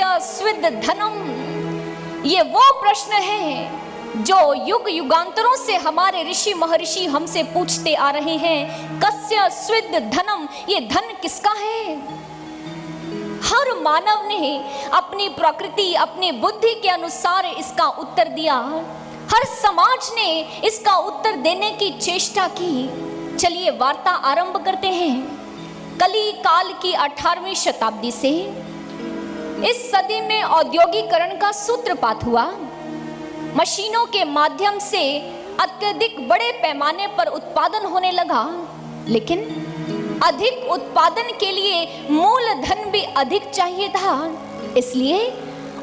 कस्य स्विद् धनम। ये वो प्रश्न है जो युग युगांतरों से हमारे ऋषि महर्षि हमसे पूछते आ रहे हैं। कस्य स्विद् धनम, ये धन किसका है? हर मानव ने अपनी प्रकृति, अपनी बुद्धि के अनुसार इसका उत्तर दिया। हर समाज ने इसका उत्तर देने की चेष्टा की। चलिए वार्ता आरंभ करते हैं। कली काल की 18वीं शताब्दी से इस सदी में औद्योगिकरण का सूत्रपात हुआ। मशीनों के माध्यम से अत्यधिक बड़े पैमाने पर उत्पादन होने लगा, लेकिन अधिक उत्पादन के लिए मूलधन भी अधिक चाहिए था। इसलिए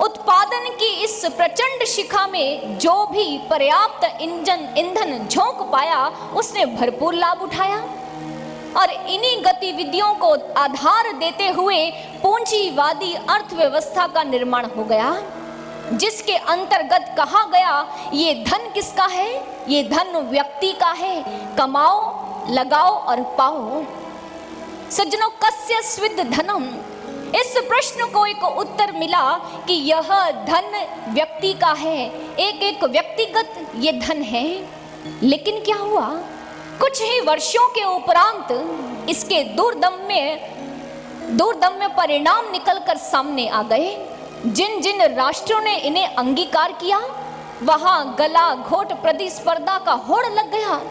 उत्पादन की इस प्रचंड शिखा में जो भी पर्याप्त ईंधन झोंक पाया उसने भरपूर लाभ उठाया और इन्हीं गतिविधियों को आधार देते हुए पूंजीवादी अर्थव्यवस्था का निर्माण हो गया, जिसके अंतर्गत कहा गया ये धन किसका है? ये धन व्यक्ति का है। कमाओ, लगाओ और पाओ। सज्जनों, कस्य स्विद् धनम, इस प्रश्न को एक उत्तर मिला कि यह धन व्यक्ति का है, एक व्यक्तिगत ये धन है। लेकिन क्या हुआ? कुछ ही वर्षों के उपरांत इसके दुर्दम्य परिणाम निकलकर सामने आ गए। जिन जिन राष्ट्रों ने इन्हें अंगीकार किया, वहां गला घोट प्रतिस्पर्धा का होड़ लग गया।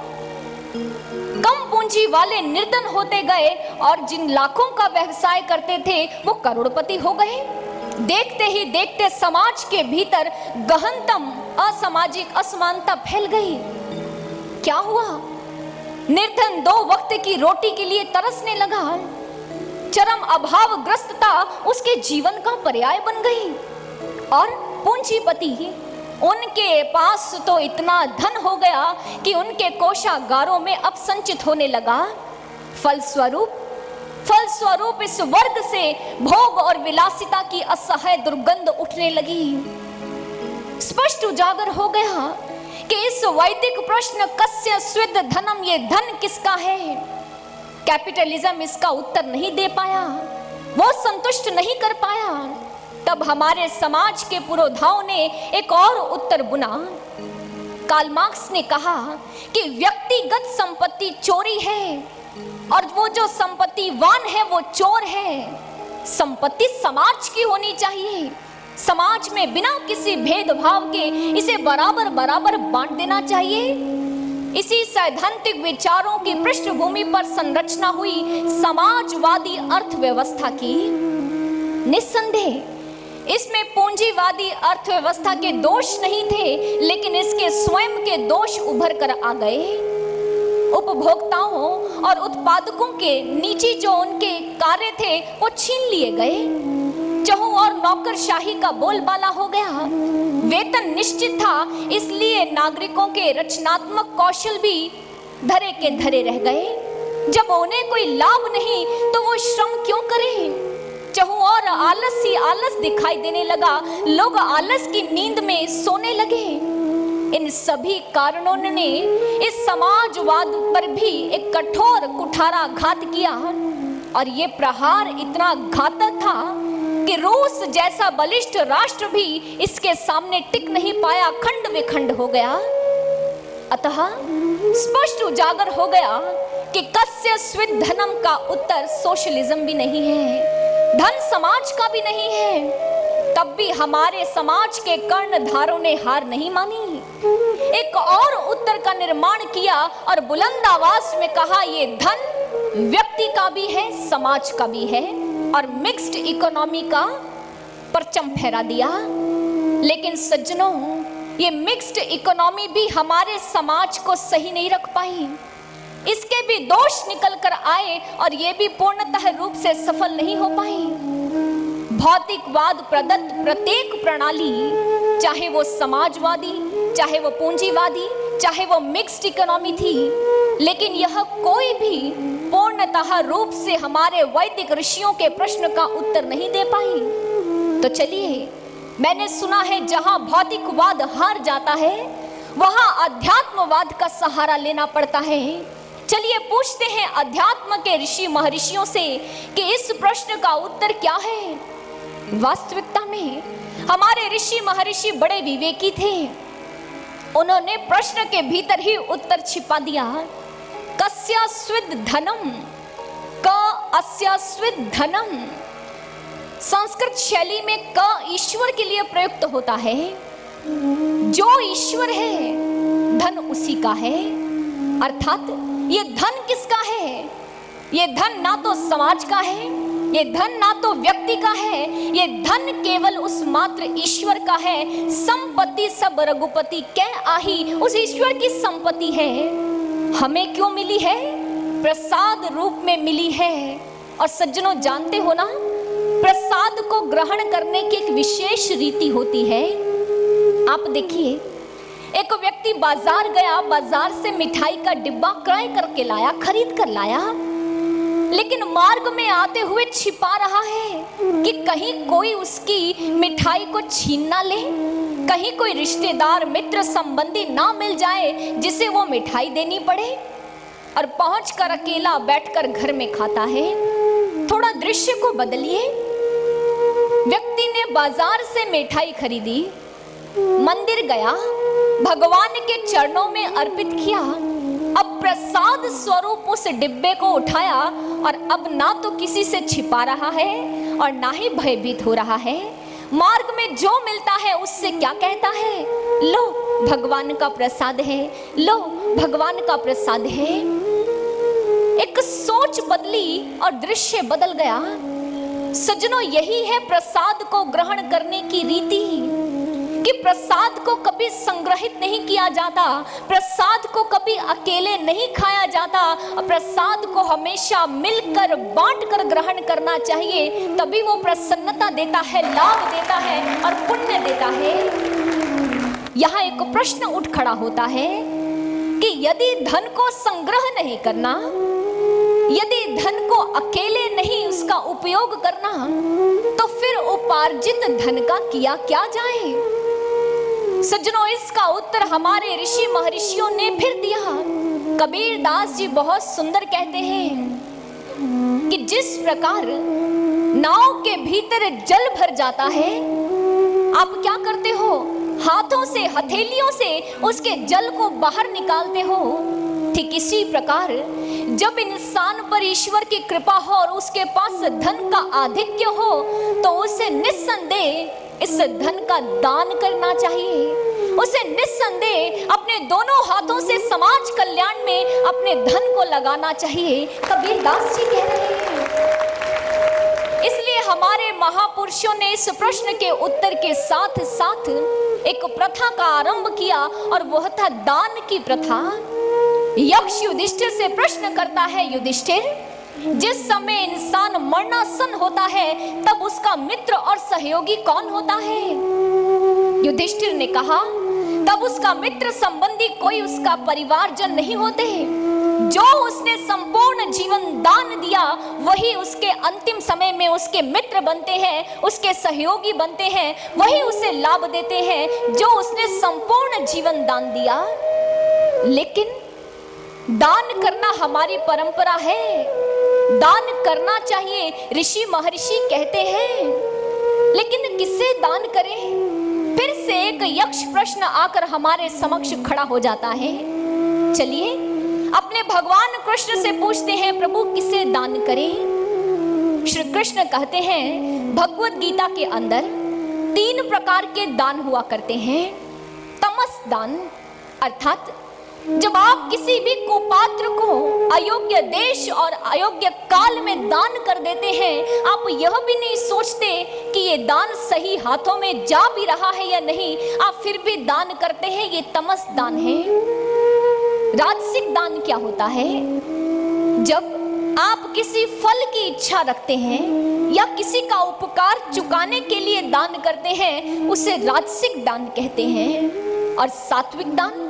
कम पूंजी वाले निर्धन होते गए और जिन लाखों का व्यवसाय करते थे वो करोड़पति हो गए। देखते ही देखते समाज के भीतर गहनतम असामाजिक असमानता फैल गई। क्या हुआ? निर्धन 2 वक्त की रोटी के लिए तरसने लगा। चरम अभावग्रस्तता उसके जीवन का पर्याय बन गई और पूंजीपति, उनके पास तो इतना धन हो गया कि उनके कोषागारों में अब संचित होने लगा। फलस्वरूप इस वर्ग से भोग और विलासिता की असह्य दुर्गंध उठने लगी। स्पष्ट उजागर हो गया कि इस वैदिक प्रश्न कस्य स्विद् धनम, ये धन किसका है, कैपिटलिज्म इसका उत्तर नहीं दे पाया, वो संतुष्ट नहीं कर पाया। तब हमारे समाज के पुरोधाओं ने एक और उत्तर बुना। कार्ल मार्क्स ने कहा कि व्यक्तिगत संपत्ति चोरी है और वो जो संपत्तिवान है वो चोर है। संपत्ति समाज की होनी चाहिए। समाज में बिना किसी भेदभाव के इसे बराबर बराबर बांट देना चाहिए। इसी सैद्धांतिक विचारों की पृष्ठभूमि पर संरचना हुई समाजवादी अर्थव्यवस्था की। निस्संदेह इसमें पूंजीवादी अर्थव्यवस्था के दोष नहीं थे, लेकिन इसके स्वयं के दोष उभर कर आ गए। उपभोक्ताओं और उत्पादकों के नीचे जो उनके कार्य थे वो छीन लिए गए। चहु और नौकरशाही का बोलबाला हो गया। वेतन निश्चित था, इसलिए नागरिकों के रचनात्मक कौशल भी धरे के धरे रह गए। जब उन्हें कोई लाभ नहीं तो वो श्रम क्यों करें? चहु और आलस ही आलस दिखाई देने लगा। लोग आलस की नींद में सोने लगे। इन सभी कारणों ने इस समाजवाद पर भी एक कठोर कुठारा घात किया और ये प्रहार इतना घातक था कि रूस जैसा बलिष्ठ राष्ट्र भी इसके सामने टिक नहीं पाया, खंड विखंड हो गया। अतः स्पष्ट उजागर हो गया कि कस्य स्विद् धनम का उत्तर सोशलिज्म भी नहीं है, धन समाज का भी नहीं है। तब भी हमारे समाज के कर्णधारों ने हार नहीं मानी। एक और उत्तर का निर्माण किया और बुलंद आवाज में कहा ये धन व्यक्ति का भी है, समाज का भी है, और मिक्स्ड इकोनॉमी का परचम फहरा दिया। लेकिन सज्जनों, ये मिक्स्ड इकोनॉमी भी हमारे समाज को सही नहीं रख पाई। इसके भी दोष निकल कर आए और ये भी पूर्णतः रूप से सफल नहीं हो पाई। भौतिकवाद प्रदत्त प्रत्येक प्रणाली, चाहे वो समाजवादी, चाहे वो पूंजीवादी, चाहे वो मिक्स्ड इकोनॉमी थी, लेकिन यह कोई भी पूर्णतः रूप से हमारे वैदिक ऋषियों के प्रश्न का उत्तर नहीं दे पाई। तो चलिए, मैंने सुना है जहां भौतिकवाद हार जाता है वहां अध्यात्मवाद का सहारा लेना पड़ता है। चलिए पूछते हैं अध्यात्म के ऋषि महर्षियों से कि इस प्रश्न का उत्तर क्या है। वास्तविकता में हमारे ऋषि महर्षि बड़े विवेकी थे। उन्होंने प्रश्न के भीतर ही उत्तर छिपा दिया। कस्य स्विद धनम, क अस्य स्विद धनम। संस्कृत शैली में क ईश्वर के लिए प्रयुक्त होता है। जो ईश्वर है धन उसी का है। अर्थात ये धन किसका है? ये धन ना तो समाज का है, ये धन ना तो व्यक्ति का है, ये धन केवल उस मात्र ईश्वर का है। संपत्ति सब रघुपति कै आही, उस ईश्वर की संपत्ति है। हमें क्यों मिली है? प्रसाद रूप में मिली है। और सज्जनों, जानते हो ना, प्रसाद को ग्रहण करने की एक विशेष रीति होती है। आप देखिए, एक व्यक्ति बाजार गया, बाजार से मिठाई का डिब्बा क्रय करके लाया, खरीद कर लाया, लेकिन मार्ग में आते हुए छिपा रहा है कि कहीं कोई उसकी मिठाई को छीन ना ले, कहीं कोई रिश्तेदार मित्र संबंधी ना मिल जाए जिसे वो मिठाई देनी पड़े, और पहुंचकर अकेला बैठकर घर में खाता है। थोड़ा दृश्य को बदलिए। व्यक्ति ने बाजार से मिठाई खरीदी, मंदिर गया, भगवान के चरणों में अर्पित किया, अब प्रसाद स्वरूप उस डिब्बे को उठाया और अब ना तो किसी से छिपा रहा है और ना ही भयभीत हो रहा है। मार्ग में जो मिलता है उससे क्या कहता है? लो भगवान का प्रसाद है, लो भगवान का प्रसाद है। एक सोच बदली और दृश्य बदल गया। सज्जनों, यही है प्रसाद को ग्रहण करने की रीति, कि प्रसाद को कभी संग्रहित नहीं किया जाता, प्रसाद को कभी अकेले नहीं खाया जाता, प्रसाद को हमेशा मिलकर बांटकर ग्रहण करना चाहिए। तभी वो प्रसन्नता देता है, लाभ देता है और पुण्य देता है। यहाँ एक प्रश्न उठ खड़ा होता है कि यदि धन को संग्रह नहीं करना, यदि धन को अकेले नहीं उसका उपयोग करना, तो फिर उपार्जित धन का किया क्या जाए? सज्जनों, इसका उत्तर हमारे ऋषि महर्षियों ने फिर दिया। कबीर दास जी बहुत सुंदर कहते हैं कि जिस प्रकार नाव के भीतर जल भर जाता है, आप क्या करते हो? हाथों से, हथेलियों से उसके जल को बाहर निकालते हो। ठीक इसी प्रकार जब इंसान पर ईश्वर की कृपा हो और उसके पास धन का आधिक्य हो, तो उसे निस्संदेह इस धन का दान करना चाहिए। उसे निस्संदेह अपने दोनों हाथों से समाज कल्याण में अपने धन को लगाना चाहिए। कबीर दास जी कह रहे हैं। इसलिए हमारे महापुरुषों ने इस प्रश्न के उत्तर के साथ साथ एक प्रथा का आरंभ किया, और वह था दान की प्रथा। यक्ष युधिष्ठिर से प्रश्न करता है, युधिष्ठिर, जिस समय इंसान मरणासन होता है तब उसका मित्र और सहयोगी कौन होता है? युधिष्ठिर ने कहा, तब उसका मित्र संबंधी कोई उसका परिवारजन नहीं होते। जो उसने संपूर्ण जीवन दान दिया वही उसके अंतिम समय में उसके मित्र बनते हैं, उसके सहयोगी बनते हैं, वही उसे लाभ देते हैं जो उसने संपूर्ण जीवन दान दिया। लेकिन दान करना हमारी परंपरा है, दान करना चाहिए, ऋषि महर्षि कहते हैं, लेकिन किसे दान करें? फिर से एक यक्ष प्रश्न आकर हमारे समक्ष खड़ा हो जाता है। चलिए अपने भगवान कृष्ण से पूछते हैं, प्रभु किसे दान करें? श्री कृष्ण कहते हैं, भगवत गीता के अंदर 3 प्रकार के दान हुआ करते हैं। तमस दान, अर्थात जब आप किसी भी कुपात्र को अयोग्य देश और अयोग्य काल में दान कर देते हैं, आप यह भी नहीं सोचते कि ये दान सही हाथों में जा भी रहा है या नहीं, आप फिर भी दान करते हैं, ये तमस दान है। राजसिक दान क्या होता है? जब आप किसी फल की इच्छा रखते हैं या किसी का उपकार चुकाने के लिए दान करते हैं, उसे राजसिक दान कहते हैं। और सात्विक दान,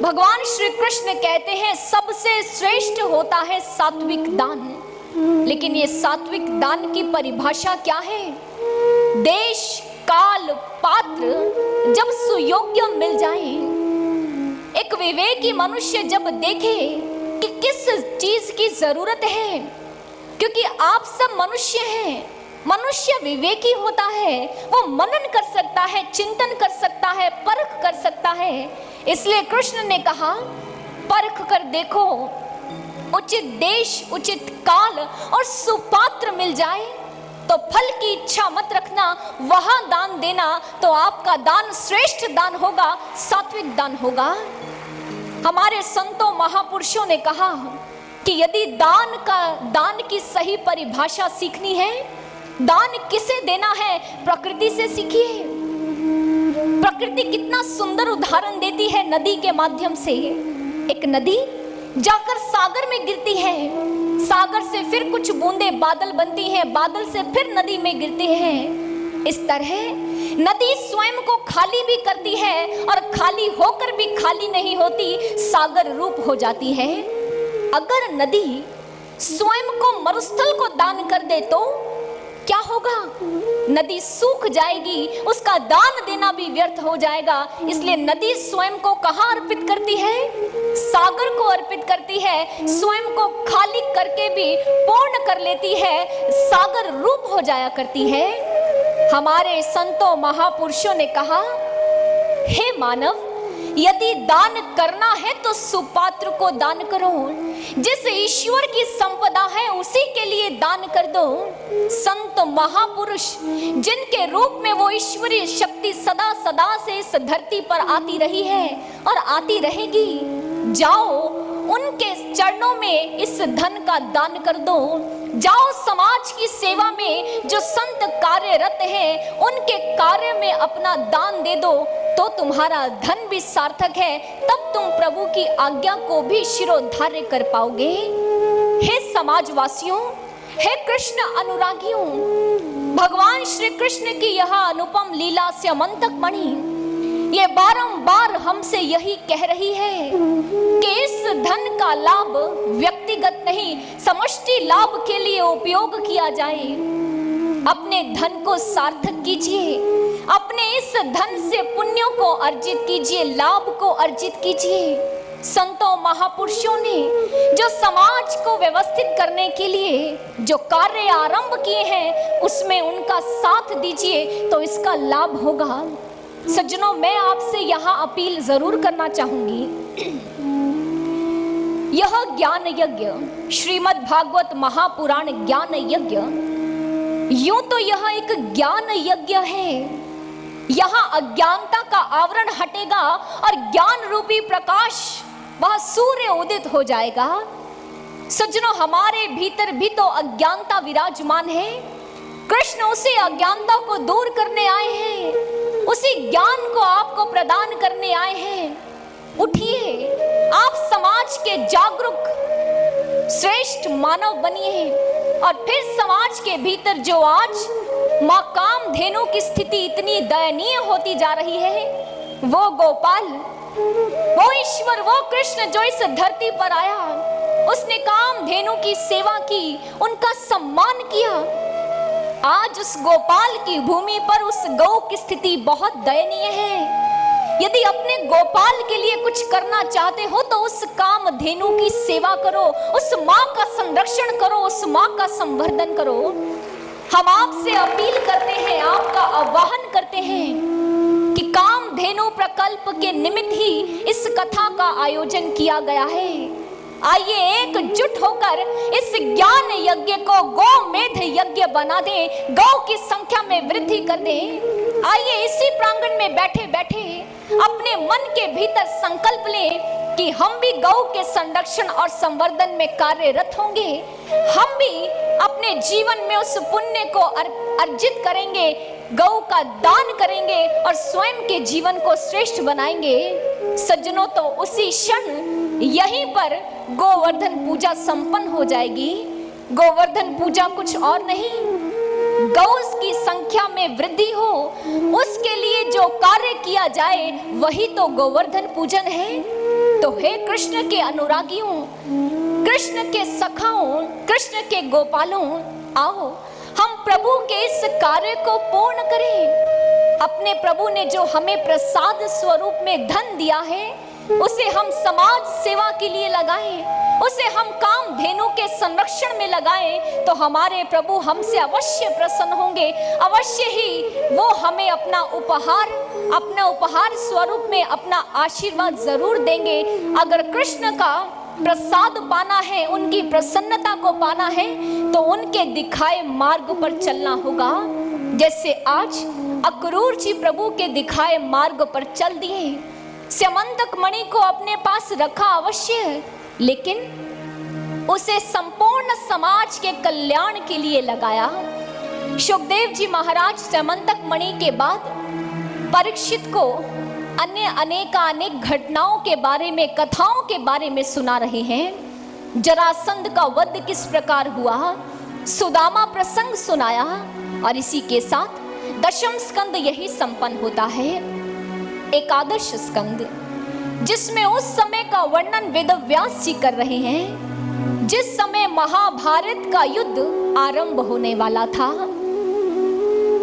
भगवान श्री कृष्ण कहते हैं सबसे श्रेष्ठ होता है सात्विक दान। लेकिन ये सात्विक दान की परिभाषा क्या है? देश, काल, पात्र जब सुयोग्य मिल जाए, एक विवेकी मनुष्य जब देखे कि किस चीज की जरूरत है, क्योंकि आप सब मनुष्य हैं, मनुष्य विवेकी होता है, वो मनन कर सकता है, चिंतन कर सकता है, परख कर सकता है। इसलिए कृष्ण ने कहा, परख कर देखो, उचित देश, उचित काल और सुपात्र मिल जाए तो फल की इच्छा मत रखना, वहां दान देना तो आपका दान श्रेष्ठ दान होगा, सात्विक दान होगा। हमारे संतों महापुरुषों ने कहा कि यदि दान की सही परिभाषा सीखनी है, दान किसे देना है, प्रकृति से सीखिए। प्रकृति कितना सुंदर उदाहरण देती है नदी के माध्यम से। एक नदी जाकर सागर में गिरती है, सागर से फिर कुछ बूंदें बादल बनती हैं, बादल से फिर नदी में गिरती हैं। इस तरह नदी स्वयं को खाली भी करती है और खाली होकर भी खाली नहीं होती, सागर रूप हो जाती है। अगर नदी स्वयं को मरुस्थल को दान कर दे तो क्या होगा? नदी सूख जाएगी, उसका दान देना भी व्यर्थ हो जाएगा। इसलिए नदी स्वयं को कहाँ अर्पित करती है? सागर को अर्पित करती है। स्वयं को खाली करके भी पूर्ण कर लेती है, सागर रूप हो जाया करती है। हमारे संतों महापुरुषों ने कहा, हे मानव, यदि दान करना है तो सुपात्र को दान करो, जिस ईश्वर की संपदा है उसी के लिए दान कर दो। संत महापुरुष जिनके रूप में वो ईश्वरीय शक्ति सदा सदा से इस धरती पर आती रही है और आती रहेगी, जाओ उनके चरणों में इस धन का दान कर दो। जाओ समाज की सेवा में जो संत कार्यरत हैं उनके कार्य में अपना दान दे दो, तो तुम्हारा धन भी सार्थक है, तब तुम प्रभु की आज्ञा को भी शिरोधार्य कर पाओगे। हे समाजवासियों, हे कृष्ण अनुरागियों, भगवान श्री कृष्ण की यह अनुपम लीला से मंतक मणि ये बारंबार हमसे यही कह रही है कि इस धन का लाभ व्यक्तिगत नहीं, समष्टि लाभ के लिए उपयोग किया जाए। अपने धन को सार्थक कीजिए, अपने इस धन से पुण्यों को अर्जित कीजिए, लाभ को अर्जित कीजिए। संतों महापुरुषों ने जो समाज को व्यवस्थित करने के लिए जो कार्य आरंभ किए हैं, उसमें उनका साथ दीजिए तो इसका लाभ होगा। सज्जनों, मैं आपसे यहाँ अपील जरूर करना चाहूंगी। यह ज्ञान यज्ञ, श्रीमद् भागवत महापुराण ज्ञान यज्ञ, यूं तो यह एक ज्ञान यज्ञ है। यहाँ अज्ञानता का आवरण हटेगा और ज्ञान रूपी प्रकाश, वह सूर्य उदित हो जाएगा। सज्जनों, हमारे भीतर भी तो अज्ञानता विराजमान है। कृष्ण उसी अज्ञानता को दूर करने आए हैं, उसी ज्ञान को आपको प्रदान करने आए हैं। उठिए, आप समाज के जागरूक श्रेष्ठ मानव बनिए और फिर समाज के भीतर जो आज मां कामधेनु की स्थिति इतनी दयनीय होती जा रही है, वो गोपाल, वो ईश्वर, वो कृष्ण जो इस धरती पर आया, उसने कामधेनु की सेवा की, उनका सम्मान किया। आज उस गोपाल की भूमि पर उस गौ की स्थिति बहुत दयनीय है। यदि अपने गोपाल के लिए कुछ करना चाहते हो तो उस कामधेनु की सेवा करो, उस माँ का संरक्षण करो, उस माँ का संवर्धन करो। हम आपसे अपील करते हैं, आपका आह्वान करते हैं कि कामधेनु प्रकल्प के निमित्त ही इस कथा का आयोजन किया गया है। आइए एकजुट होकर इस ज्ञान यज्ञ को गोमेध यज्ञ बना दें, गौ की संख्या में वृद्धि कर दें। आइए इसी प्रांगण में बैठे बैठे अपने मन के भीतर संकल्प लें कि हम भी गौ के संरक्षण और संवर्धन में कार्यरत होंगे। हम भी अपने जीवन में उस पुण्य को अर्जित करेंगे, गौ का दान करेंगे और स्वयं के जीवन को श्रेष्ठ बनाएंगे। सज्जनों, तो उसी क्षण यहीं पर गोवर्धन पूजा संपन्न हो जाएगी। गोवर्धन पूजा कुछ और नहीं, गौ की संख्या में वृद्धि हो उसके लिए जो कार्य किया जाए वही तो गोवर्धन पूजन है। तो हे कृष्ण के अनुरागियों, कृष्ण के सखाओं, कृष्ण के गोपालों, आओ हम प्रभु के इस कार्य को पूर्ण करें। अपने प्रभु ने जो हमें प्रसाद स्वरूप में धन दिया है, उसे हम समाज सेवा के लिए लगाएं, उसे हम कामधेनु कामधेनु के संरक्षण में लगाएं तो हमारे प्रभु हमसे अवश्य प्रसन्न होंगे। अवश्य ही वो हमें अपना उपहार स्वरूप में अपना आशीर्वाद जरूर देंगे। अगर कृष्ण का प्रसाद पाना है, उनकी प्रसन्नता को पाना है, तो उनके दिखाए मार्ग पर चलना होगा। जैसे आज अक्रूर जी प्रभु के दिखाए मार्ग पर चल दिए। स्यमंतक मणि को अपने पास रखा अवश्य, लेकिन उसे संपूर्ण समाज के कल्याण के लिए लगाया। शुकदेव जी महाराज स्यमंतक मणि के बाद परीक्षित को अन्य अनेक घटनाओं के बारे में, कथाओं के बारे में सुना रहे हैं। जरासंध का वध किस प्रकार हुआ, सुदामा प्रसंग सुनाया, और इसी के साथ दशम स्कंद यही संपन्न होता है, एकादश स्कंद, जिसमें उस समय का वर्णन वेद व्यास जी कर रहे हैं जिस समय महाभारत का युद्ध आरंभ होने वाला था।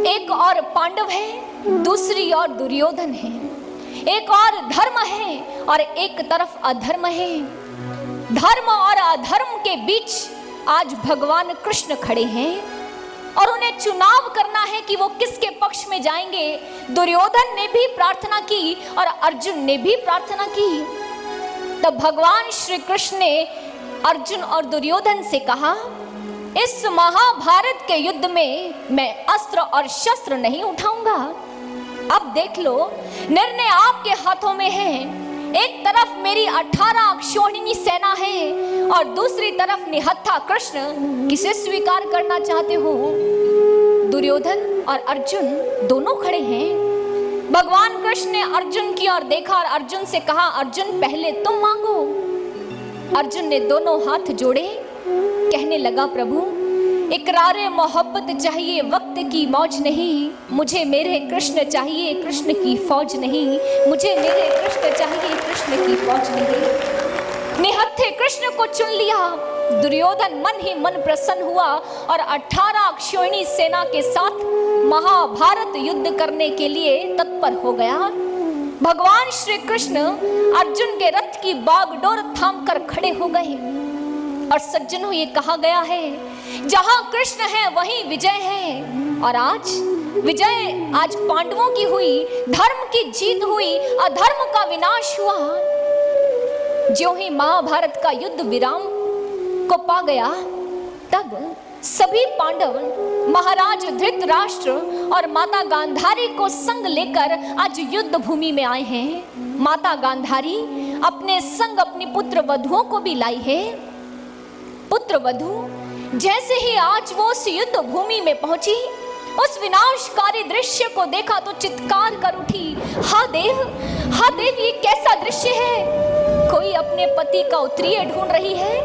एक और पांडव है, दूसरी ओर दुर्योधन है। एक और धर्म है और एक तरफ अधर्म है। धर्म और अधर्म के बीच आज भगवान कृष्ण खड़े हैं और उन्हें चुनाव करना है कि वो किसके पक्ष में जाएंगे। दुर्योधन ने भी प्रार्थना की और अर्जुन ने भी प्रार्थना की। तब भगवान श्री कृष्ण ने अर्जुन और दुर्योधन से कहा, इस महाभारत के युद्ध में मैं अस्त्र और शस्त्र नहीं उठाऊंगा। अब देख लो, निर्णय आपके हाथों में है। एक तरफ मेरी 18 अक्षौहिणी सेना है और दूसरी तरफ निहत्था कृष्ण। किसे स्वीकार करना चाहते हो? दुर्योधन और अर्जुन दोनों खड़े हैं। भगवान कृष्ण ने अर्जुन की ओर देखा और अर्जुन से कहा, अर्जुन पहले तुम मांगो। अर्जुन ने दोनों हाथ जोड़े, कहने लगा, प्रभु इकरारे मोहब्बत चाहिए, वक्त की मौज नहीं। मुझे मेरे कृष्ण चाहिए, कृष्ण की फौज नहीं। मुझे मेरे कृष्ण चाहिए, कृष्ण की फौज नहीं। निहत्थे कृष्ण को चुन लिया। दुर्योधन मन ही मन प्रसन्न हुआ और 18 अक्षौहिणी सेना के साथ महाभारत युद्ध करने के लिए तत्पर हो गया। भगवान श्री कृष्ण अर्जुन के रथ की बागडोर थाम कर खड़े हो गए। और सज्जनों, ये कहा गया है, जहां कृष्ण है वहीं विजय है। और आज विजय आज पांडवों की हुई, धर्म की जीत हुई, अधर्म का विनाश हुआ। जो ही महाभारत का युद्ध विराम को पा गया, तब सभी पांडव महाराज धृतराष्ट्र और माता गांधारी को संग लेकर आज युद्ध भूमि में आए हैं। माता गांधारी अपने संग अपनी पुत्र वधुओं को भी लाई है। पुत्र वधु जैसे ही आज वो उस युद्ध भूमि में पहुंची, उस विनाशकारी दृश्य को देखा तो चित्कार कर उठी, हा देव, ये कैसा दृश्य है। कोई अपने पति का उत्तरीय ढूंढ रही है,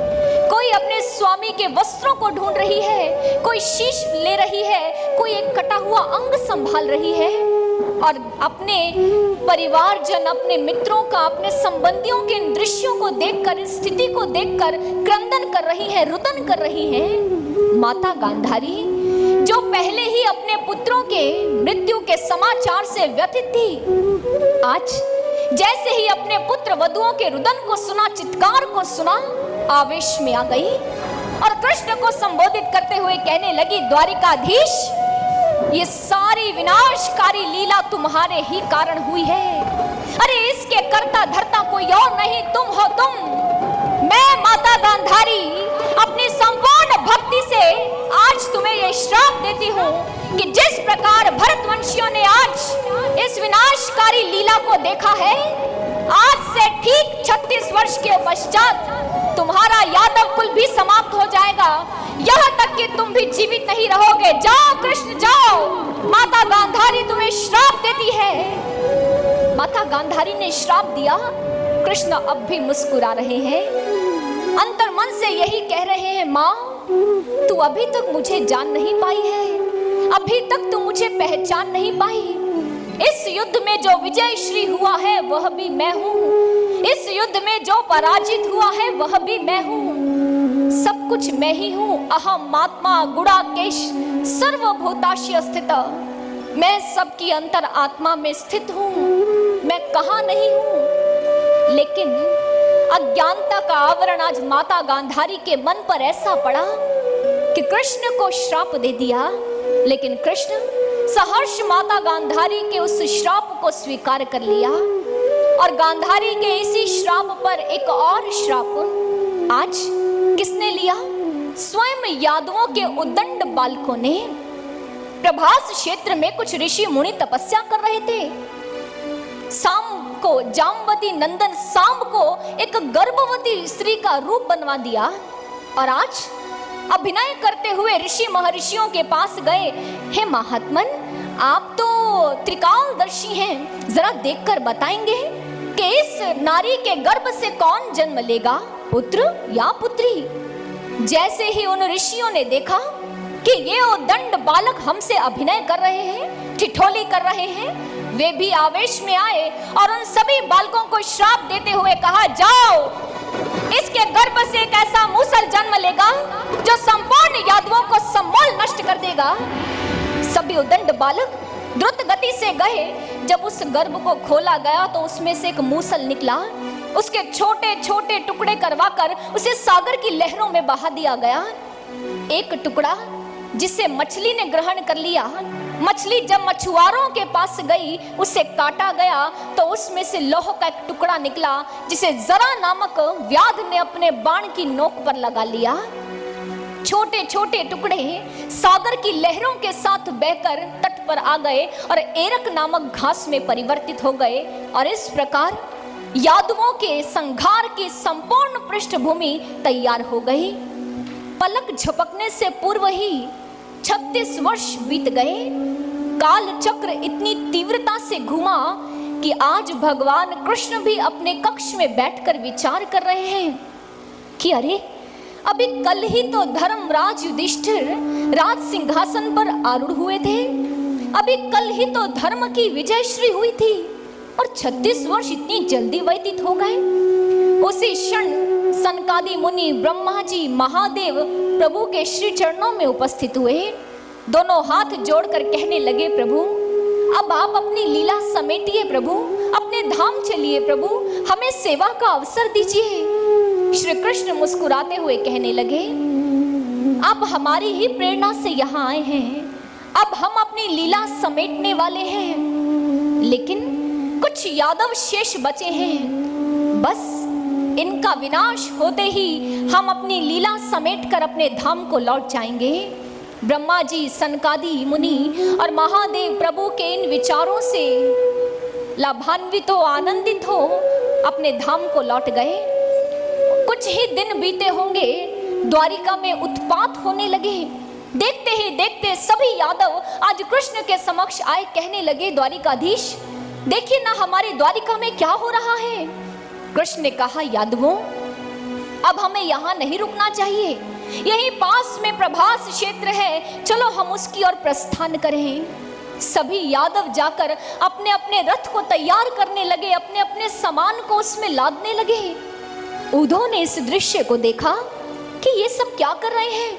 कोई अपने स्वामी के वस्त्रों को ढूंढ रही है, कोई शीश ले रही है, कोई एक कटा हुआ अंग संभाल रही है और अपने परिवारजन, अपने मित्रों का, अपने संबंधियों के इन दृश्यों को देखकर, इस स्थिति को देखकर क्रंदन कर रही है, रुदन कर रही है। माता गांधारी जो पहले ही अपने पुत्रों के मृत्यु के समाचार से व्यथित थी, आज जैसे ही अपने पुत्र वधुओं के रुदन को सुना, चित्कार को सुना, आवेश में आ गई और कृष्ण को संबोधित करते हुए कहने लगी, द्वारिकाधीश, ये सारी विनाशकारी लीला तुम्हारे ही कारण हुई है। अरे इसके कर्ता धर्ता कोई और नहीं, तुम हो तुम। मैं माता गांधारी अपनी संपूर्ण भक्ति से आज तुम्हें ये श्राप देती हूँ कि जिस प्रकार भरतवंशियों ने आज इस विनाशकारी लीला को देखा है, आज से ठीक 36 वर्ष के पश्चात तुम्हारा यादव कुल भी समाप्त हो जाएगा, यहाँ तक कि तुम भी जीवित नहीं रहोगे। जाओ कृष्ण जाओ, माता गांधारी तुम्हें श्राप देती है। माता गांधारी ने श्राप दिया। कृष्ण अब भी मुस्कुरा रहे हैं, अंतर मन से यही कह रहे हैं, माँ तू अभी तक मुझे जान नहीं पाई है, अभी तक तू मुझे पहचान नहीं पाई। इस युद्ध में जो विजय श्री हुआ है वह भी मैं हूँ, इस युद्ध में जो पराजित हुआ है वह भी मैं हूँ। सब कुछ मैं ही हूँ। अहम आत्मा गुणाकेश सर्वभूताशय स्थित। मैं सबकी अंतर आत्मा में स्थित हूँ, मैं कहाँ नहीं हूँ। लेकिन अज्ञानता का आवरण आज माता गांधारी के मन पर ऐसा पड़ा कि कृष्ण को श्राप दे दिया। लेकिन कृष्ण सहर्ष माता गांधारी के उस श्राप को स्वीकार कर लिया और गांधारी के इसी श्राप पर एक और श्राप आज किसने लिया? स्वयं यादवों के उद्दंड बालकों ने। प्रभास क्षेत्र में कुछ ऋषि मुनि तपस्या कर रहे थे। सांब को, जामवती नंदन सांब को एक गर्भवती स्त्री का रूप बनवा दिया और आज अभिनय करते हुए ऋषि महर्षियों के पास गए। हे महात्मन, आप तो त्रिकालदर्शी हैं, जरा देखकर बताएंगे कि इस नारी के गर्भ से कौन जन्म लेगा, पुत्र या पुत्री? जैसे ही उन ऋषियों ने देखा कि ये उद्दंड बालक हमसे अभिनय कर रहे हैं, ठिठोली कर रहे हैं, वे भी आवेश में आए और उन सभी बालकों को श्राप देते हुए कहा, जाओ, इसके गर्भ से एक ऐसा मूसल जन्म लेगा जो संपूर्ण यादवों को समूल नष्ट कर देगा। सभी उद्दंड बालक द्रुत गति से गए। जब उस गर्भ को खोला गया तो उसमें से एक मूसल निकला। उसके छोटे छोटे टुकड़े करवाकर उसे सागर की लहरों में बहा दिया गया। एक टुकड़ा जिसे मछली ने ग्रहण कर लिया। मछली जब मछुआरों के पास गई, उसे काटा गया तो उसमें से लौह का एक टुकड़ा निकला जिसे जरा नामक व्याध ने अपने बाण की नोक पर लगा लिया। छोटे छोटे टुकड़े सागर की लहरों के साथ बहकर तट पर आ गए और एरक नामक घास में परिवर्तित हो गए और इस प्रकार यादवों के संघार की संपूर्ण पृष्ठभूमि तैयार हो गई। पलक झपकने से पूर्व ही 36 वर्ष बीत गए। काल चक्र इतनी तीव्रता से घुमा कि आज भगवान कृष्ण भी अपने कक्ष में बैठकर विचार कर रहे हैं कि अरे, अभी कल ही तो धर्मराज युधिष्ठिर राज सिंहासन पर आरूढ़ हुए थे। अभी कल ही तो धर्म की विजय श्री हुई थी और 36 वर्ष इतनी जल्दी व्यतीत हो गए। उसी क्षण सनकादि मुनि, ब्रह्मा जी, महादेव प्रभु के श्री चरणों में उपस्थित हुए। दोनों हाथ जोड़कर कहने लगे, प्रभु अब आप अपनी लीला समेटिए, प्रभु अपने धाम चलिए, प्रभु हमें सेवा का अवसर दीजिए। श्री कृष्ण मुस्कुराते हुए कहने लगे, अब हमारी ही प्रेरणा से यहाँ आए हैं, अब हम अपनी लीला समेटने वाले हैं, लेकिन कुछ यादव शेष बचे हैं। बस इनका विनाश होते ही हम अपनी लीला समेटकर अपने धाम को लौट जाएंगे। ब्रह्मा जी, सनकादि मुनि और महादेव प्रभु के इन विचारों से लाभान्वित हो, आनंदित हो अपने धाम को लौट गए। कुछ ही दिन बीते होंगे, द्वारिका में उत्पात होने लगे। देखते ही देखते सभी यादव आज कृष्ण के समक्ष आए, कहने लगे, द्वारिकाधीश देखिए ना हमारी द्वारिका में क्या हो रहा है। कृष्ण ने कहा, यादवों अब हमें यहाँ नहीं रुकना चाहिए, यहीं पास में प्रभास क्षेत्र है, चलो हम उसकी ओर प्रस्थान करें। सभी यादव जाकर अपने अपने रथ को तैयार करने लगे, अपने अपने सामान को उसमें लादने लगे। उद्धव ने इस दृश्य को देखा कि ये सब क्या कर रहे हैं,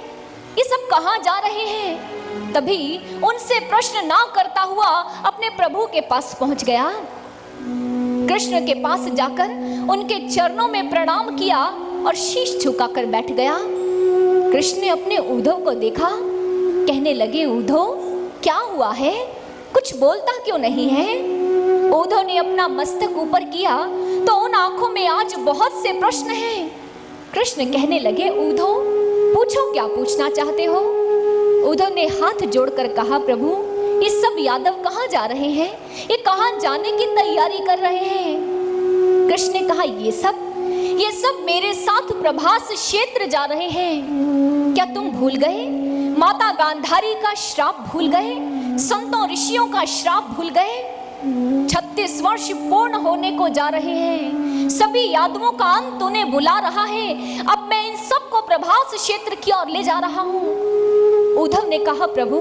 ये सब कहाँ जा रहे हैं। तभी उनसे प्रश्न ना करता हुआ अपने प्रभु के पास पहुंच गया। कृष्ण के पास जाकर उनके चरणों में प्रणाम किया और शीश झुकाकर बैठ गया। कृष्ण ने अपने उद्धव को देखा, कहने लगे, उद्धव क्या हुआ है, कुछ बोलता क्यों नहीं है। उद्धव ने अपना मस्तक ऊपर किया तो उन आंखों में आज बहुत से प्रश्न हैं। कृष्ण कहने लगे, उद्धव पूछो क्या पूछना चाहते हो। उद्धव ने हाथ जोड़कर कहा, प्रभु ये सब यादव कहाँ जा रहे हैं, ये कहाँ जाने की तैयारी कर रहे हैं। कृष्ण ने कहा, ये सब मेरे साथ प्रभास क्षेत्र जा रहे हैं। क्या तुम भूल गए, माता गांधारी का श्राप भूल गए, संतों ऋषियों का श्राप भूल गए। 36 वर्ष पूर्ण होने को जा रहे हैं, सभी यादवों का अंत उन्हें बुला रहा है। अब मैं इन सबको प्रभास क्षेत्र की ओर ले जा रहा हूँ। उद्धव ने कहा, प्रभु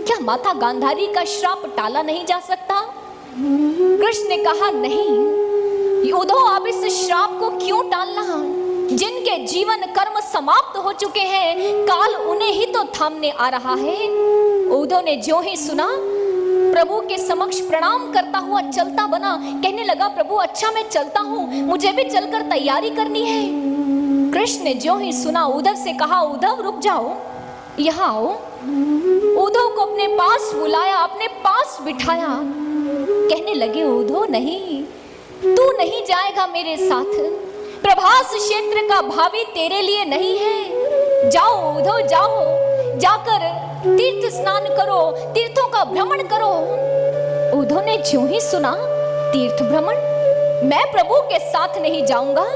क्या माता गांधारी का श्राप टाला नहीं जा सकता। कृष्ण ने कहा, नहीं उद्धव, आप इस श्राप को क्यों टालना, जिनके जीवन कर्म समाप्त हो चुके हैं, काल उन्हें ही तो थामने आ रहा है। उद्धव ने जो ही सुना, प्रभु के समक्ष प्रणाम करता हुआ चलता बना। कहने लगा, प्रभु अच्छा मैं चलता हूँ, मुझे भी चलकर तैयारी करनी है। कृष्ण ने जो ही सुना उद्धव से कहा, उद्धव रुक जाओ, यहाँ आओ। उद्धव को अपने पास बुलाया, अपने पास बिठाया। कहने लगे, उद्धव नहीं, तू नहीं जाएगा मेरे साथ। प्रभास क्षेत्र का भावी तेरे लिए नहीं है। जाओ उद्धव जाओ, जाकर तीर्थ स्नान करो, तीर्थों का भ्रमण करो। उद्धव ने जो ही सुना तीर्थ भ्रमण, मैं प्रभु के साथ नहीं जाऊंगा।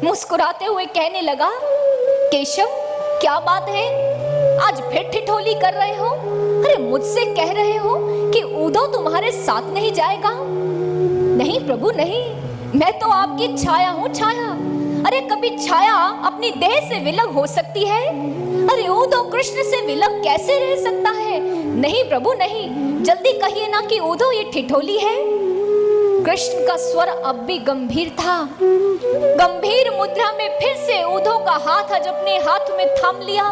मुस्कुराते हुए कहने लगा, केशव क्या बात है, आज फिर ठिठोली कर रहे हो? अरे मुझसे कह रहे हो कि उद्धव तुम्हारे साथ नहीं जाएगा? नहीं प्रभु नहीं, मैं तो आपकी छाया हूँ, छाया। अरे कभी छाया अपनी देह से विलग हो सकती है? अरे उद्धव कृष्ण से विलग कैसे रह सकता है? नहीं प्रभु नहीं, जल्दी कहिए ना कि उद्धव ये ठिठोली है। कृष्ण का स्वर अब भी गंभीर था। गंभीर मुद्रा में फिर से उद्धव का हाथ आज अपने हाथ में थाम लिया।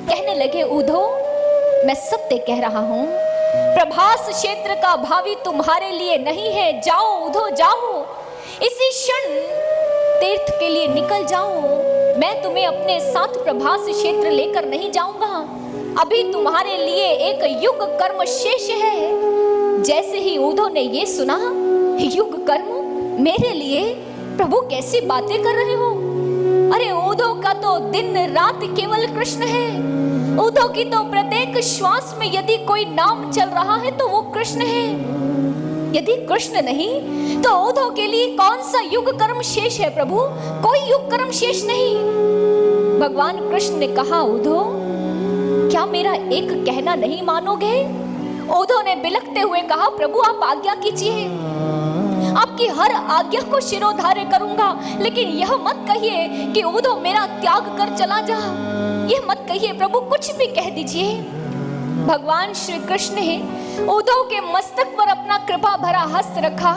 कहने लगे, उद्धव मैं सत्य कह रहा हूँ, प्रभास क्षेत्र का भावी तुम्हारे लिए नहीं है। जाओ उद्धव जाओ, इसी क्षण तीर्थ के लिए निकल जाओ। मैं तुम्हें अपने साथ प्रभास क्षेत्र लेकर नहीं जाऊंगा। अभी तुम्हारे लिए एक युग कर्म शेष है। जैसे ही उद्धव ने ये सुना, युग कर्म मेरे लिए? प्रभु कैसी बातें कर रहे हो? अरे उद्धव का तो दिन रात केवल कृष्ण है। उद्धव की तो प्रत्येक श्वास में यदि कोई नाम चल रहा है तो वो कृष्ण है। यदि कृष्ण नहीं तो उद्धव के लिए कौन सा युग कर्म शेष है? प्रभु कोई युग कर्म शेष नहीं। भगवान कृष्ण ने कहा, उद्धव क्या मेरा एक कहना नहीं मानोगे? उद्धव ने बिलखते हुए कहा, प्रभु आप आज्ञा कीजिए, आपकी हर आज्ञा को शिरोधार्य करूंगा। लेकिन यह मत कहिए कि उद्धव मेरा त्याग कर चला जा। यह मत कहिए प्रभु, कुछ भी कह दीजिए। भगवान श्री कृष्ण ने उद्धव के मस्तक पर अपना कृपा भरा हस्त रखा,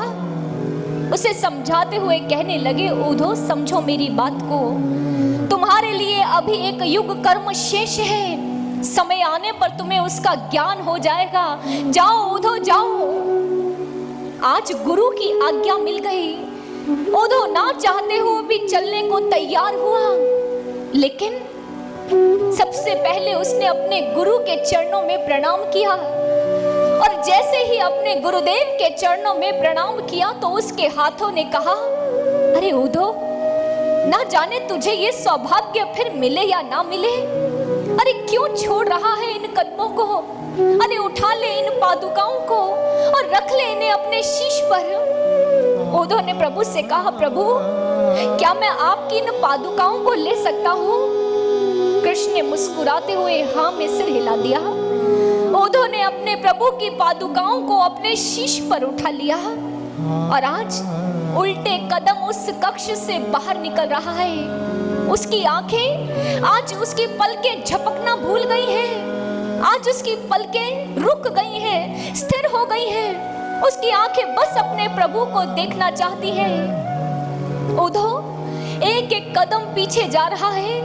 उसे समझाते हुए कहने लगे, उद्धव समझो मेरी बात को, तुम्हारे लिए अभी एक युग कर्म शेष है। समय आने पर तुम्हें उसका ज्ञान हो जाएगा। जाओ उद्धव जाओ। आज गुरु की आज्ञा मिल गई। उद्धव ना चाहते हुए भी चलने को तैयार हुआ, लेकिन सबसे पहले उसने अपने गुरु के चरणों में प्रणाम किया। और जैसे ही अपने गुरुदेव के चरणों में प्रणाम किया तो उसके हाथों ने कहा, अरे उद्धव ना जाने तुझे ये सौभाग्य फिर मिले या ना मिले। अरे क्यों छोड़ रहा है इन कदमों को? अरे उठा ले इन पादुकाओं को और रख ले इन्हें अपने शीश पर। उद्धव ने प्रभु से कहा, प्रभु क्या मैं आपकी इन पादुकाओं को ले सकता हूँ? कृष्ण ने मुस्कुराते हुए हाँ में सिर हिला दिया। उद्धव ने अपने प्रभु की पादुकाओं को अपने शीश पर उठा लिया और आज उल्टे कदम उस कक्ष से बाहर निकल रहा है। उसकी आंखें आज उसकी पलकें झपकना भूल गई हैं। आज उसकी पलकें रुक गई हैं, स्थिर हो गई हैं। उसकी आंखें बस अपने प्रभु को देखना चाहती हैं। उद्धव एक एक कदम पीछे जा रहा है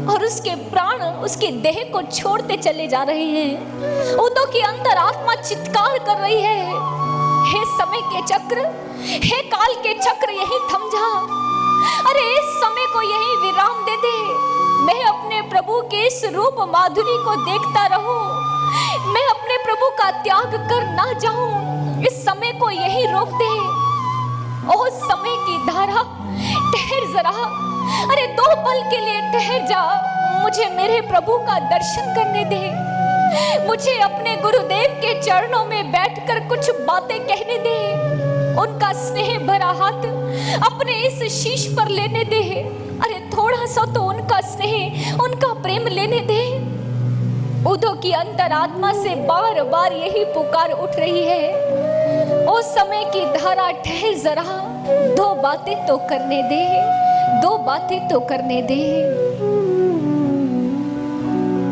और उसके प्राण उसकी देह को छोड़ते चले जा रहे हैं। उद्धव की अंतर आत्मा चित्कार कर रही है, हे समय के चक्र, हे काल के चक्र यही थम जा। अरे इस समय को यही विराम दे दे। मैं अपने प्रभु के इस रूप माधुरी को देखता रहूं। मैं अपने प्रभु का त्याग कर ना जाऊं। इस समय को यही रोक दे। ओ समय की धारा, ठहर जरा। अरे 2 पल के लिए ठहर जा। मुझे मेरे प्रभु का दर्शन करने दे। मुझे अपने गुरुदेव के चरणों में बैठकर कुछ बातें कहने दे। उनका स्नेह भरा हाथ अपने इस शीश पर लेने दे। अरे थोड़ा सा तो उनका स्नेह, उनका प्रेम लेने दे। उद्धव की अंतरात्मा से बार बार यही पुकार उठ रही है, उस समय की धारा ठहर जरा। 2 बातें तो करने दे, 2 बातें तो करने दे।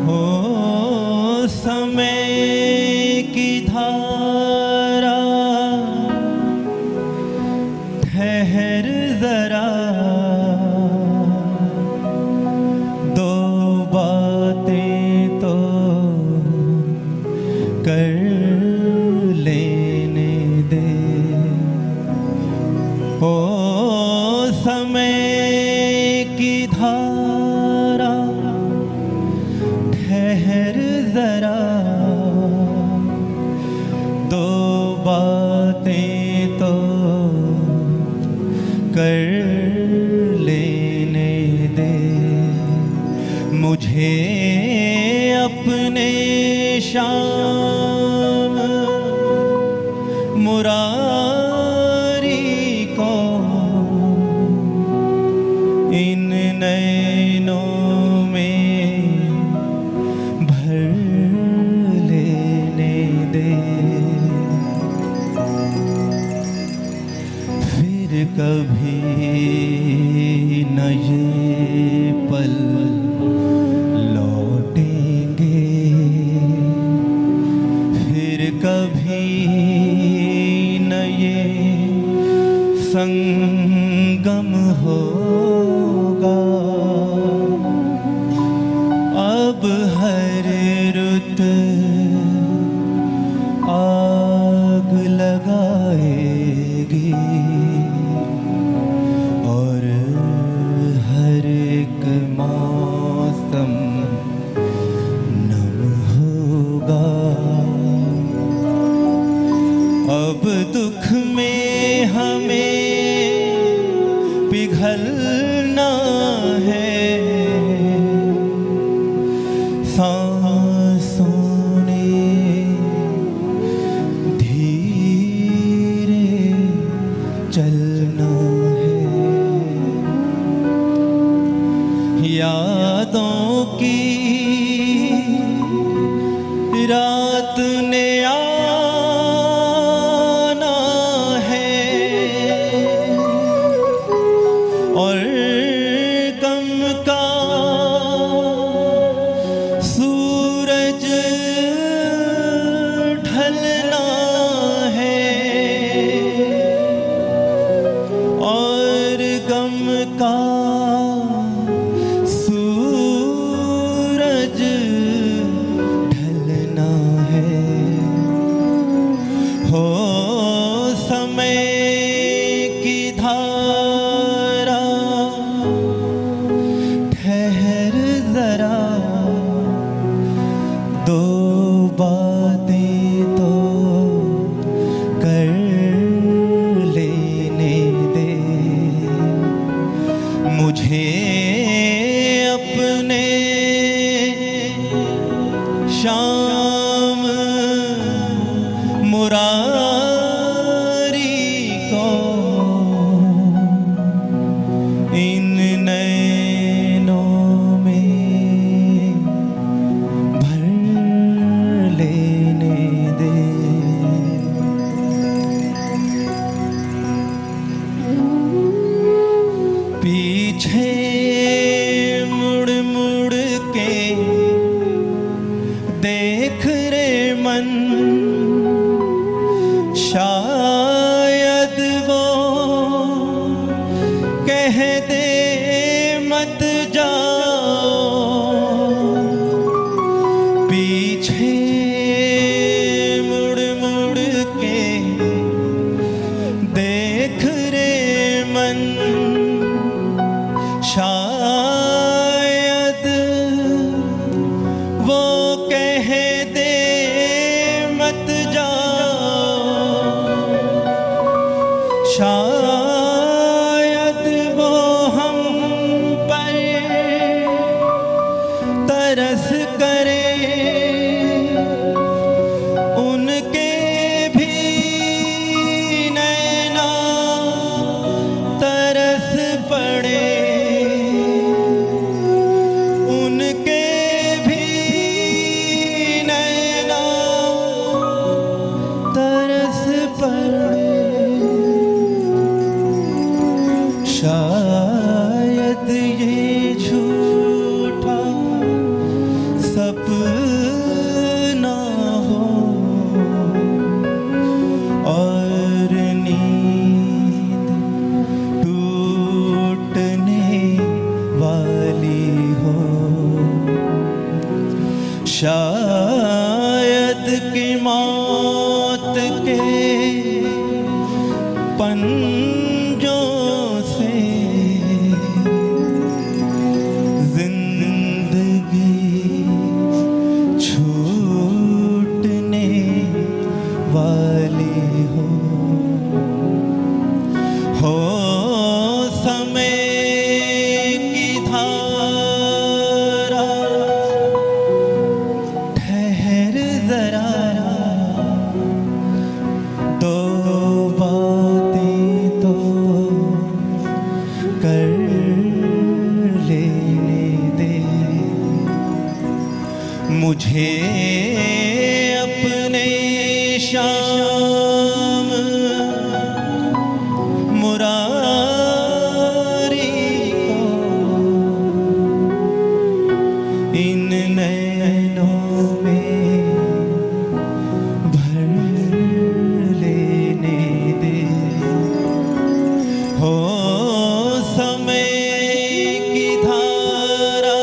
ओ समय की धारा ठहर जरा, 2 बातें तो कर दो बातें तो कर लेने दे मुझे अपने श्याम मुरारी को इन नैनों में भर लेने दे। फिर कभी न ये पल लौटेंगे, फिर कभी न ये संगम होगा। अब हर रुत आग लगाएगी और हर एक मौसम नम होगा। अब दुख में हमें पिघलना है, सांसों ने धीरे चलना है। यादों की रात ने आना है और गम का सूरज ढलना है और गम का सूरज ढलना है। हो समय की धारा ठहर जरा, दो बातें तो कर लेने दे मुझे अपने श्याम मुरारी को इन नैनों में भर लेने दे। पीछे मुड़ मुड़ के देख रे मन, शायद वो कह दे मत जाओ। पीछे मुड़ मुड़ के देख रे मन, शायद वो कह दे मत जाओ। शायद वो हम पर तरस करे, उनके भी नैना तरस पड़े, उनके भी नैना तरस पड़े। शायद ये झूठा सपना हो और नींद टूटने वाली हो। शायद कि मौत के पंजों से जिंदगी छूटने वाली वाली हो समय की धारा ठहर जरा दो बातें तो कर लेने दे मुझे अपने श्याम मुरारी को इन नैनों में भर लेने दे हो समय की धारा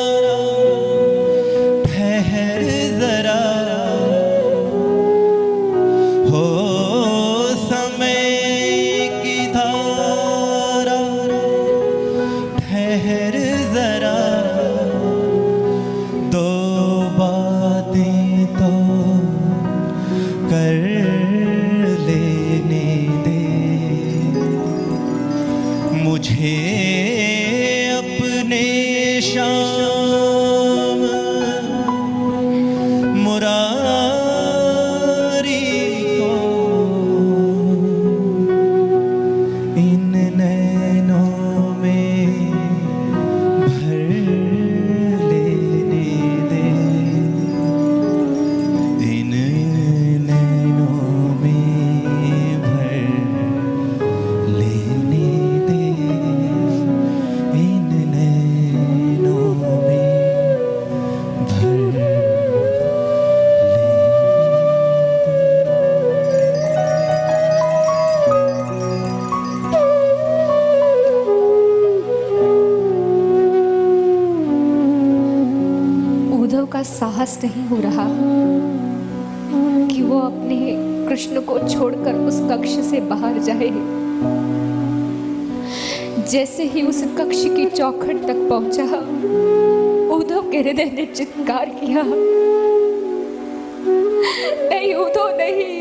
ठहर जरा हो समय की धारा ठहर जरा दो बातें तो कर लेने दे मुझे अपने श्याम मुरारी को इन नैनों में भर लेने दे इन नैनों में भर लेने दे इन नैनों में भर उद्धव का साहस नहीं हो रहा कि वो अपने कृष्ण को छोड़कर उस कक्ष से बाहर जाए। जैसे ही उस कक्ष की चौखट तक पहुंचा, उद्धव के हृदय ने चित्कार किया, नहीं उद्धव नहीं,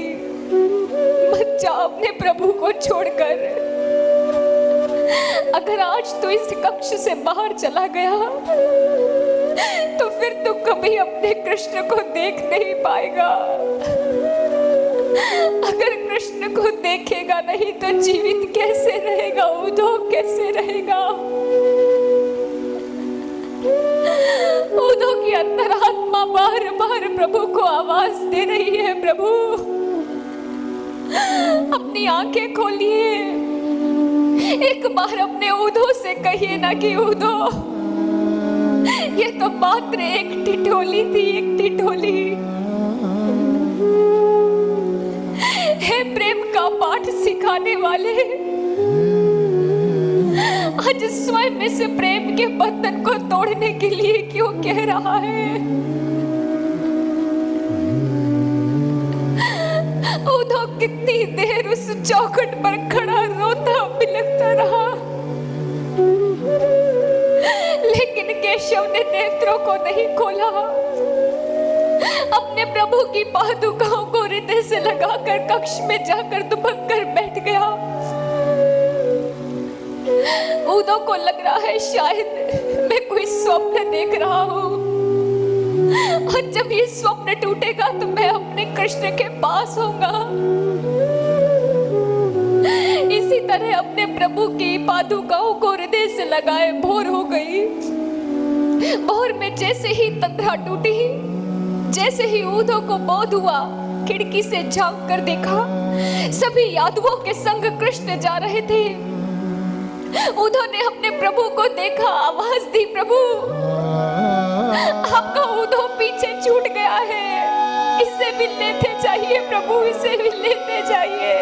मत जा अपने प्रभु को छोड़कर। अगर आज तो इस कक्ष से बाहर चला गया तो फिर तो कभी अपने कृष्ण को देख नहीं पाएगा। अगर कृष्ण को देखेगा नहीं तो जीवित कैसे रहेगा, उद्धव कैसे रहेगा। उद्धव की अंतरात्मा बार बार प्रभु को आवाज दे रही है, प्रभु अपनी आंखें खोलिए, एक बार अपने उद्धव से कहिए ना कि उद्धव ये तो मात्र एक ठिठोली थी, एक ठिठोली। हे प्रेम का पाठ सिखाने वाले, आज स्वयं में से प्रेम के बंधन को तोड़ने के लिए क्यों कह रहा है? उद्धव कितनी देर उस चौखट पर खड़ा रोता बिलखता रहा, लेकिन केशव ने नेत्रों को नहीं खोला। अपने प्रभु की पादुकाओं को हृदय से लगाकर कक्ष में जाकर दुबक कर बैठ गया। उद्धव को लग रहा है शायद मैं कोई स्वप्न देख रहा हूँ, और जब ये स्वप्न टूटेगा तो मैं अपने कृष्ण के पास होऊंगा। इसी तरह अपने प्रभु की पादुकाओं को हृदय से लगाए भोर हो गई। भोर में जैसे ही तंद्रा टूटी, जैसे ही उद्धव को बोध हुआ, खिड़की से झांक कर देखा, सभी यादवों के संग कृष्ण जा रहे थे। उद्धव ने अपने प्रभु को देखा, आवाज दी, प्रभु आपका उद्धव पीछे छूट गया है, इसे भी लेते जाइए प्रभु, इसे भी लेते जाइए।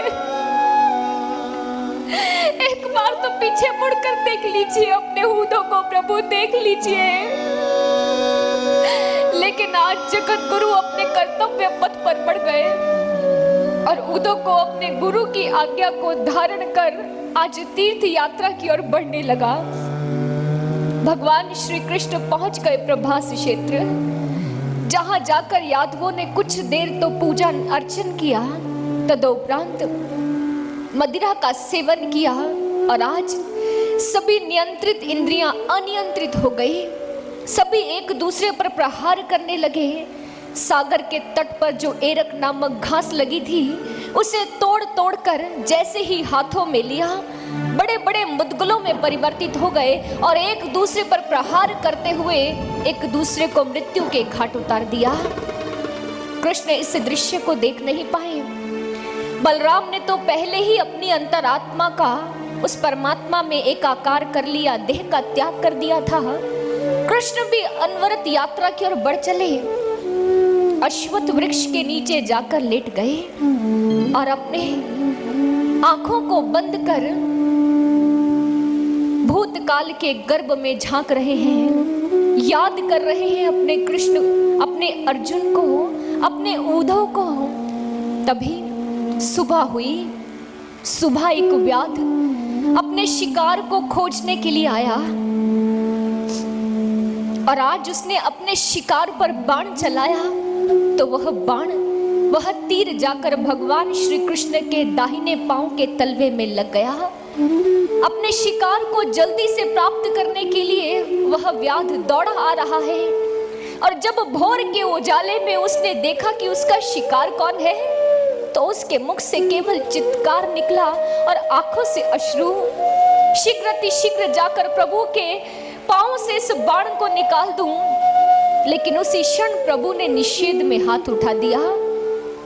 एक बार तो पीछे मुड़कर देख लीजिए अपने उद्धव को, प्रभु देख लीजिए। लेकिन आज जगत गुरु अपने कर्तव्य पथ पर बढ़ गए और उद्धव को अपने गुरु की आज्ञा को धारण कर आज तीर्थ यात्रा की ओर बढ़ने लगा। भगवान श्री कृष्ण पहुंच गए प्रभास क्षेत्र, जहां जाकर यादवों ने कुछ देर तो पूजा अर्चन किया, तदुपरांत मदिरा का सेवन किया और आज सभी नियंत्रित इंद्रियां अनियंत्रित हो गई। सभी एक दूसरे पर प्रहार करने लगे। सागर के तट पर जो एरक नामक घास लगी थी उसे तोड़ तोड़ कर जैसे ही हाथों में लिया, बड़े बड़े मुद्गलों में परिवर्तित हो गए और एक दूसरे पर प्रहार करते हुए एक दूसरे को मृत्यु के घाट उतार दिया। कृष्ण इस दृश्य को देख नहीं पाए। बलराम ने तो पहले ही अपनी अंतरात्मा का उस परमात्मा में एकाकार कर लिया, देह का त्याग कर दिया था। कृष्ण भी अनवरत यात्रा की ओर बढ़ चले। अश्वत्थ वृक्ष के नीचे जाकर लेट गए और अपने आंखों को बंद कर भूतकाल के गर्भ में झांक रहे हैं, याद कर रहे हैं अपने कृष्ण, अपने अर्जुन को, अपने उद्धव को। तभी सुबह हुई। सुबह एक व्याध अपने शिकार को खोजने के लिए आया और आज उसने अपने शिकार पर बाण चलाया तो वह बाण, वह तीर जाकर भगवान श्री कृष्ण के दाहिने पांव के तलवे में लग गया। अपने शिकार को जल्दी से प्राप्त करने के लिए वह व्याध दौड़ा आ रहा है और जब भोर के उजाले में उसने देखा कि उसका शिकार कौन है तो उसके मुख से केवल चित्कार निकला और आंखों से अश्रु। शीघ्र जाकर प्रभु के पांव से इस बाण को निकाल दूं, लेकिन उसी क्षण प्रभु ने निषेध में हाथ उठा दिया।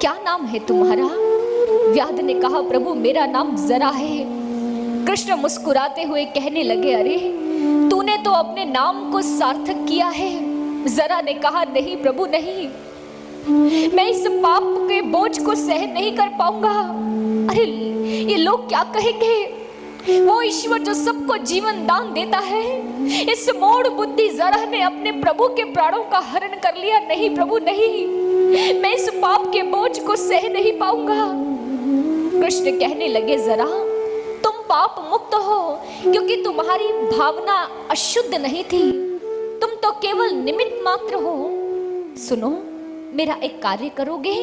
क्या नाम है तुम्हारा? व्याध ने कहा, प्रभु मेरा नाम जरा है। कृष्ण मुस्कुराते हुए कहने लगे, अरे तूने तो अपने नाम को सार्थक किया है। जरा ने कहा, नहीं प्रभु नहीं, मैं इस पाप के बोझ को सहन नहीं कर पाऊंगा। अरे ये लोग क्या कहेंगे? वो ईश्वर जो सबको जीवन दान देता है, इस मोड़ बुद्धि जरा ने अपने प्रभु के प्राणों का हरण कर लिया। नहीं प्रभु नहीं, मैं इस पाप के बोझ को सह नहीं पाऊंगा। कृष्ण कहने लगे, जरा तुम पाप मुक्त हो क्योंकि तुम्हारी भावना अशुद्ध नहीं थी, तुम तो केवल निमित्त मात्र हो। सुनो, मेरा एक कार्य करोगे?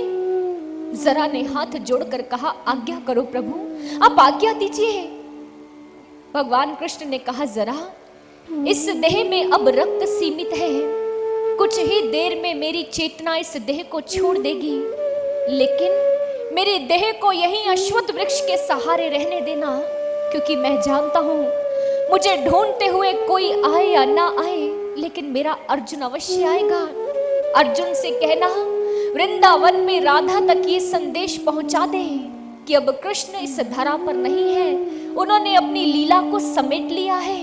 जरा ने हाथ जोड़कर कहा, आज्ञा करो प्रभु, आप आज्ञा दीजिए। भगवान कृष्ण ने कहा, जरा इस देह में अब रक्त सीमित है, कुछ ही देर में मेरी चेतना इस देह को छोड़ देगी, लेकिन मेरे देह को यहीं अश्वत्थ वृक्ष के सहारे रहने देना, क्योंकि मैं जानता हूं मुझे ढूंढते हुए कोई आए या ना आए, लेकिन मेरा अर्जुन अवश्य आएगा। अर्जुन से कहना, वृंदावन में राधा तक ये संदेश पहुंचा दे कि अब कृष्ण इस धरा पर नहीं है, उन्होंने अपनी लीला को समेट लिया है।